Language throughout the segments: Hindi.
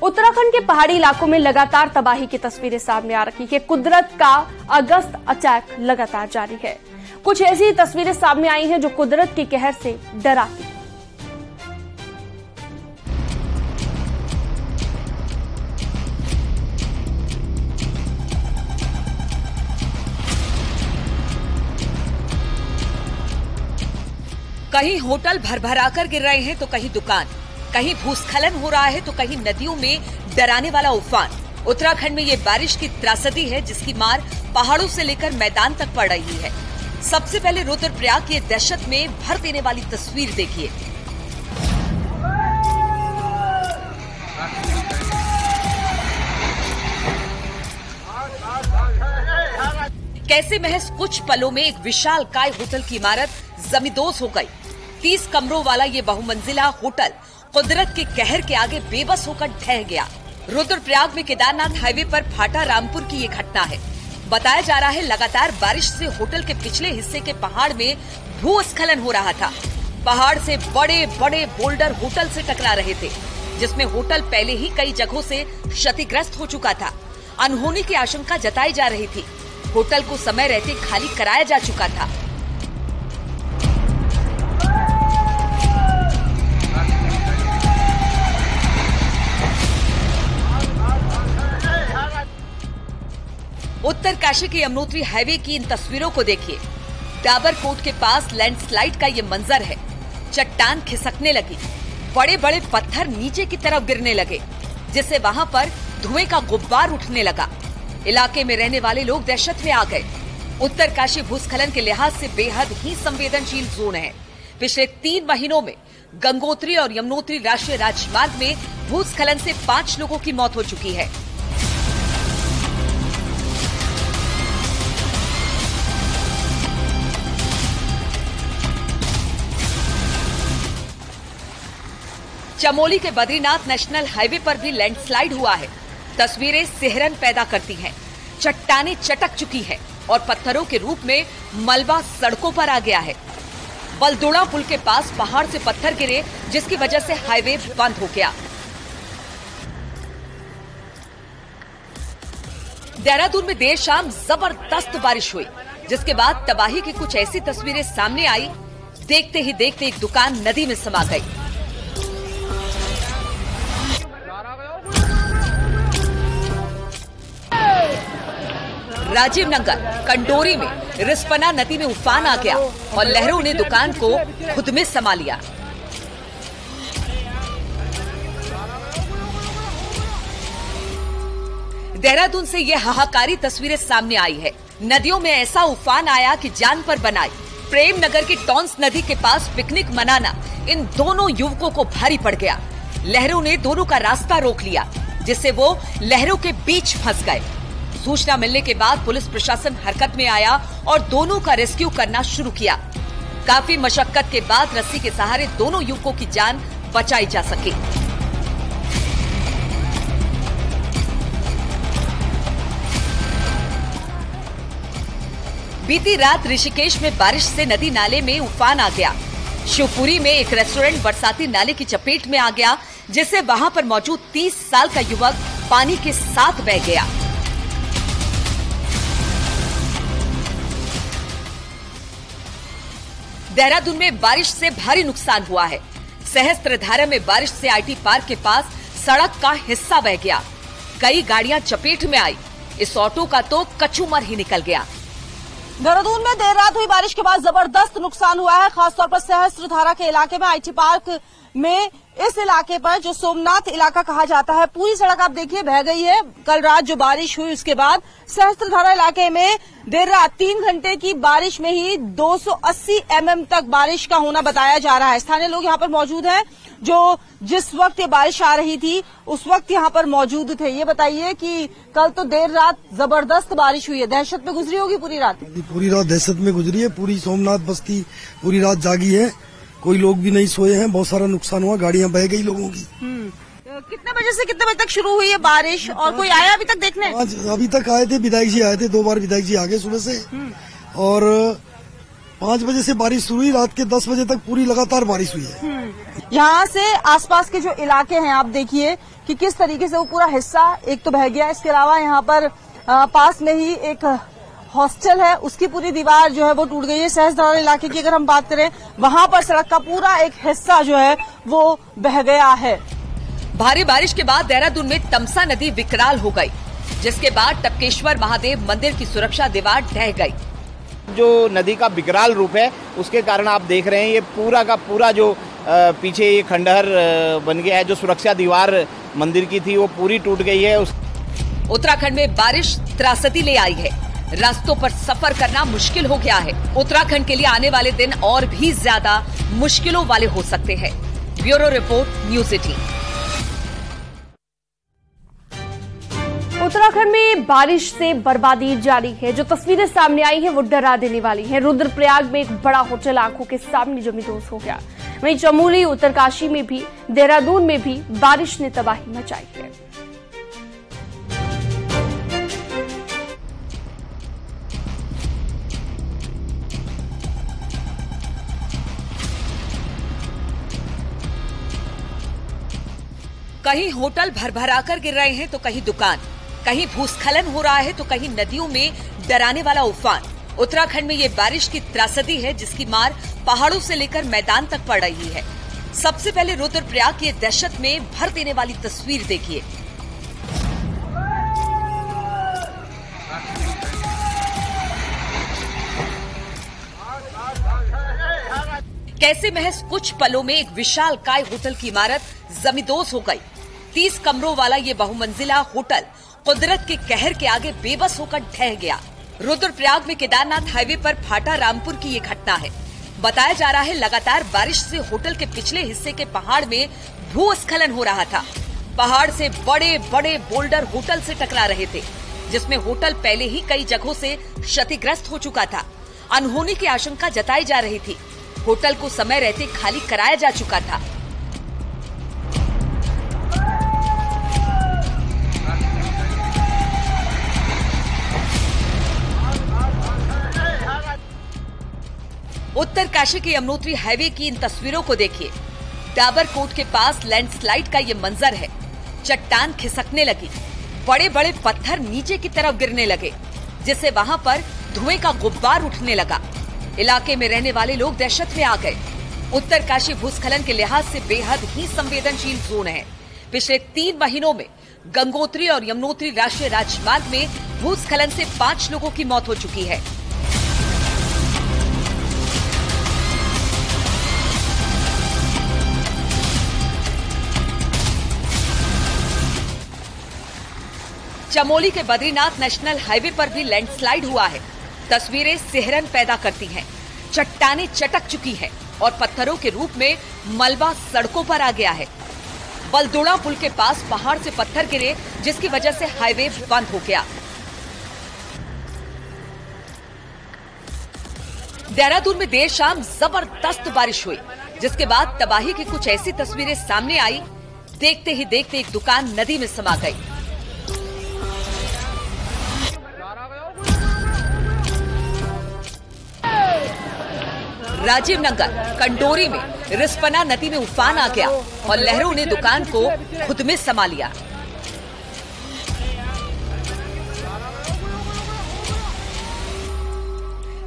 उत्तराखंड के पहाड़ी इलाकों में लगातार तबाही की तस्वीरें सामने आ रही है। कुदरत का अगस्त अटैक लगातार जारी है। कुछ ऐसी तस्वीरें सामने आई हैं जो कुदरत के कहर से डराती हैं। कहीं होटल भरभराकर गिर रहे हैं तो कहीं दुकान, कहीं भूस्खलन हो रहा है तो कहीं नदियों में डराने वाला उफान। उत्तराखंड में ये बारिश की त्रासदी है जिसकी मार पहाड़ों से लेकर मैदान तक पड़ रही है। सबसे पहले रुद्रप्रयाग की दहशत में भर देने वाली तस्वीर देखिए। कैसे महज कुछ पलों में एक विशालकाय होटल की इमारत जमींदोज हो गई। 30 कमरों वाला ये बहुमंजिला होटल कुदरत के कहर के आगे बेबस होकर ढह गया। रुद्रप्रयाग में केदारनाथ हाईवे पर फाटा रामपुर की ये घटना है। बताया जा रहा है लगातार बारिश से होटल के पिछले हिस्से के पहाड़ में भूस्खलन हो रहा था। पहाड़ से बड़े बड़े बोल्डर होटल से टकरा रहे थे, जिसमें होटल पहले ही कई जगहों से क्षतिग्रस्त हो चुका था। अनहोनी की आशंका जताई जा रही थी। होटल को समय रहते खाली कराया जा चुका था। उत्तरकाशी के यमुनोत्री हाईवे की इन तस्वीरों को देखिए। डाबरकोट के पास लैंडस्लाइड का ये मंजर है। चट्टान खिसकने लगी, बड़े बड़े पत्थर नीचे की तरफ गिरने लगे, जिससे वहां पर धुएं का गुब्बार उठने लगा। इलाके में रहने वाले लोग दहशत में आ गए। उत्तरकाशी भूस्खलन के लिहाज से बेहद ही संवेदनशील जोन है। पिछले 3 महीनों में गंगोत्री और यमुनोत्री राष्ट्रीय राजमार्ग में भूस्खलन से 5 लोगों की मौत हो चुकी है। चमोली के बद्रीनाथ नेशनल हाईवे पर भी लैंडस्लाइड हुआ है। तस्वीरें सिहरन पैदा करती हैं। चट्टानें चटक चुकी है और पत्थरों के रूप में मलबा सड़कों पर आ गया है। बलदोड़ा पुल के पास पहाड़ से पत्थर गिरे, जिसकी वजह से हाईवे बंद हो गया। देहरादून में देर शाम जबरदस्त बारिश हुई, जिसके बाद तबाही की कुछ ऐसी तस्वीरें सामने आई। देखते ही देखते एक दुकान नदी में समा गई। राजीव नगर कंडोरी में रिस्पना नदी में उफान आ गया और लहरों ने दुकान को खुद में समा लिया। देहरादून से ये हाहाकारी तस्वीरें सामने आई है। नदियों में ऐसा उफान आया कि जान पर बनाई। प्रेम नगर की टॉन्स नदी के पास पिकनिक मनाना इन दोनों युवकों को भारी पड़ गया। लहरों ने दोनों का रास्ता रोक लिया, जिससे वो लहरों के बीच फंस गए। सूचना मिलने के बाद पुलिस प्रशासन हरकत में आया और दोनों का रेस्क्यू करना शुरू किया। काफी मशक्कत के बाद रस्सी के सहारे दोनों युवकों की जान बचाई जा सकी। बीती रात ऋषिकेश में बारिश से नदी नाले में उफान आ गया। शिवपुरी में एक रेस्टोरेंट बरसाती नाले की चपेट में आ गया, जिससे वहां पर मौजूद 30 साल का युवक पानी के साथ बह गया। देहरादून में बारिश से भारी नुकसान हुआ है। सहस्त्रधारा में बारिश से आईटी पार्क के पास सड़क का हिस्सा बह गया। कई गाड़ियां चपेट में आई। इस ऑटो का तो कचूमर ही निकल गया। देहरादून में देर रात हुई बारिश के बाद जबरदस्त नुकसान हुआ है। खासतौर पर सहस्त्रधारा के इलाके में, आईटी पार्क में, इस इलाके पर जो सोमनाथ इलाका कहा जाता है, पूरी सड़क आप देखिए बह गई है। कल रात जो बारिश हुई उसके बाद सहस्त्रधारा इलाके में देर रात 3 घंटे की बारिश में ही 280 mm तक बारिश का होना बताया जा रहा है। स्थानीय लोग यहाँ पर मौजूद हैं जो जिस वक्त ये बारिश आ रही थी उस वक्त यहाँ पर मौजूद थे। ये बताइए कि कल तो देर रात जबरदस्त बारिश हुई है, दहशत में गुजरी होगी पूरी रात? पूरी रात दहशत में गुजरी है। पूरी सोमनाथ बस्ती पूरी रात जागी है। कोई लोग भी नहीं सोए हैं। बहुत सारा नुकसान हुआ, गाड़ियां बह गई लोगों की। कितने बजे से कितने बजे तक शुरू हुई है बारिश और कोई आया अभी तक देखने? आज अभी तक आए थे, विधायक जी आए थे, 2 बार विधायक जी आ गए सुबह से। और 5 बजे से बारिश शुरू हुई, रात के 10 बजे तक पूरी लगातार बारिश हुई है। यहाँ से आसपास के जो इलाके हैं आप देखिए कि किस तरीके से वो पूरा हिस्सा एक तो बह गया। इसके अलावा यहाँ पर पास में ही एक हॉस्टल है, उसकी पूरी दीवार जो है वो टूट गई है। सहस्त्रधारा इलाके की अगर हम बात करें, वहाँ पर सड़क का पूरा एक हिस्सा जो है वो बह गया है। भारी बारिश के बाद देहरादून में तमसा नदी विकराल हो गई, जिसके बाद टपकेश्वर महादेव मंदिर की सुरक्षा दीवार ढह गई। जो नदी का विकराल रूप है उसके कारण आप देख रहे हैं ये पूरा का पूरा जो पीछे ये खंडहर बन गया है, जो सुरक्षा दीवार मंदिर की थी वो पूरी टूट गई है। उत्तराखंड में बारिश त्रासदी ले आई है, रास्तों पर सफर करना मुश्किल हो गया है। उत्तराखंड के लिए आने वाले दिन और भी ज्यादा मुश्किलों वाले हो सकते हैं। Bureau report, news 18। उत्तराखंड में बारिश से बर्बादी जारी है। जो तस्वीरें सामने आई हैं वो डरा देने वाली हैं। रुद्रप्रयाग में एक बड़ा होटल आंखों के सामने जमींदोज हो गया। वहीं चमोली, उत्तरकाशी में भी, देहरादून में भी बारिश ने तबाही मचाई है। कहीं होटल भरभराकर गिर रहे हैं तो कहीं दुकान, कहीं भूस्खलन हो रहा है तो कहीं नदियों में डराने वाला उफान। उत्तराखंड में ये बारिश की त्रासदी है जिसकी मार पहाड़ों से लेकर मैदान तक पड़ रही है। सबसे पहले रुद्रप्रयाग की दहशत में भर देने वाली तस्वीर देखिए। कैसे महज कुछ पलों में एक विशालकाय होटल की इमारत जमींदोज हो गई। 30 कमरों वाला ये बहुमंजिला होटल कुदरत के कहर के आगे बेबस होकर ढह गया। रुद्रप्रयाग में केदारनाथ हाईवे पर फाटा रामपुर की ये घटना है। बताया जा रहा है लगातार बारिश से होटल के पिछले हिस्से के पहाड़ में भूस्खलन हो रहा था। पहाड़ से बड़े बड़े बोल्डर होटल से टकरा रहे थे, जिसमें होटल पहले ही कई जगहों से क्षतिग्रस्त हो चुका था। अनहोनी की आशंका जताई जा रही थी। होटल को समय रहते खाली कराया जा चुका था। उत्तरकाशी के यमुनोत्री हाईवे की इन तस्वीरों को देखिए। डाबरकोट के पास लैंडस्लाइड का ये मंजर है। चट्टान खिसकने लगी, बड़े बड़े पत्थर नीचे की तरफ गिरने लगे, जिससे वहां पर धुएं का गुब्बार उठने लगा। इलाके में रहने वाले लोग दहशत में आ गए। उत्तरकाशी भूस्खलन के लिहाज से बेहद ही संवेदनशील जोन है। पिछले 3 महीनों में गंगोत्री और यमुनोत्री राष्ट्रीय राजमार्ग में भूस्खलन से 5 लोगों की मौत हो चुकी है। चमोली के बद्रीनाथ नेशनल हाईवे पर भी लैंडस्लाइड हुआ है। तस्वीरें सिहरन पैदा करती हैं। चट्टानें चटक चुकी हैं और पत्थरों के रूप में मलबा सड़कों पर आ गया है। बलदोड़ा पुल के पास पहाड़ से पत्थर गिरे, जिसकी वजह से हाईवे बंद हो गया। देहरादून में देर शाम जबरदस्त बारिश हुई, जिसके बाद तबाही की कुछ ऐसी तस्वीरें सामने आई। देखते ही देखते एक दुकान नदी में समा गई। राजीव नगर कंडोरी में रिस्पना नदी में उफान आ गया और लहरों ने दुकान को खुद में समा लिया।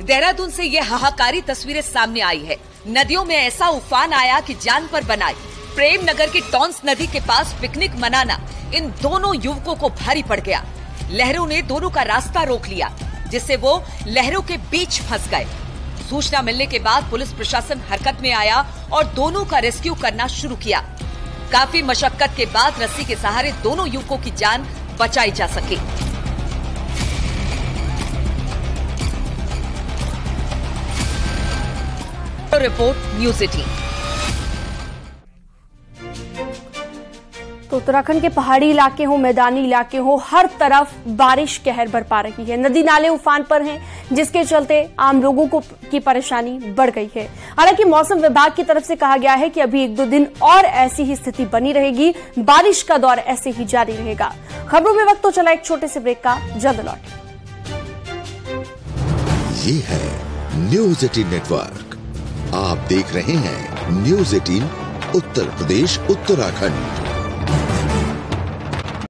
देहरादून से ये हाहाकारी तस्वीरें सामने आई है। नदियों में ऐसा उफान आया कि जान पर बनाई। प्रेम नगर की टॉन्स नदी के पास पिकनिक मनाना इन दोनों युवकों को भारी पड़ गया। लहरों ने दोनों का रास्ता रोक लिया, जिससे वो लहरों के बीच फंस गए। सूचना मिलने के बाद पुलिस प्रशासन हरकत में आया और दोनों का रेस्क्यू करना शुरू किया। काफी मशक्कत के बाद रस्सी के सहारे दोनों युवकों की जान बचाई जा सकी। Report news 18। तो उत्तराखंड के पहाड़ी इलाके हो, मैदानी इलाके हो, हर तरफ बारिश कहर बरपा रही है। नदी नाले उफान पर हैं, जिसके चलते आम लोगों की परेशानी बढ़ गई है। हालांकि मौसम विभाग की तरफ से कहा गया है कि अभी 1-2 दिन और ऐसी ही स्थिति बनी रहेगी। बारिश का दौर ऐसे ही जारी रहेगा। खबरों में वक्त तो चला एक छोटे से ब्रेक का, जल्द लौटें। ये है न्यूज़ 18 नेटवर्क। आप देख रहे हैं न्यूज़ 18 उत्तर प्रदेश उत्तराखंड।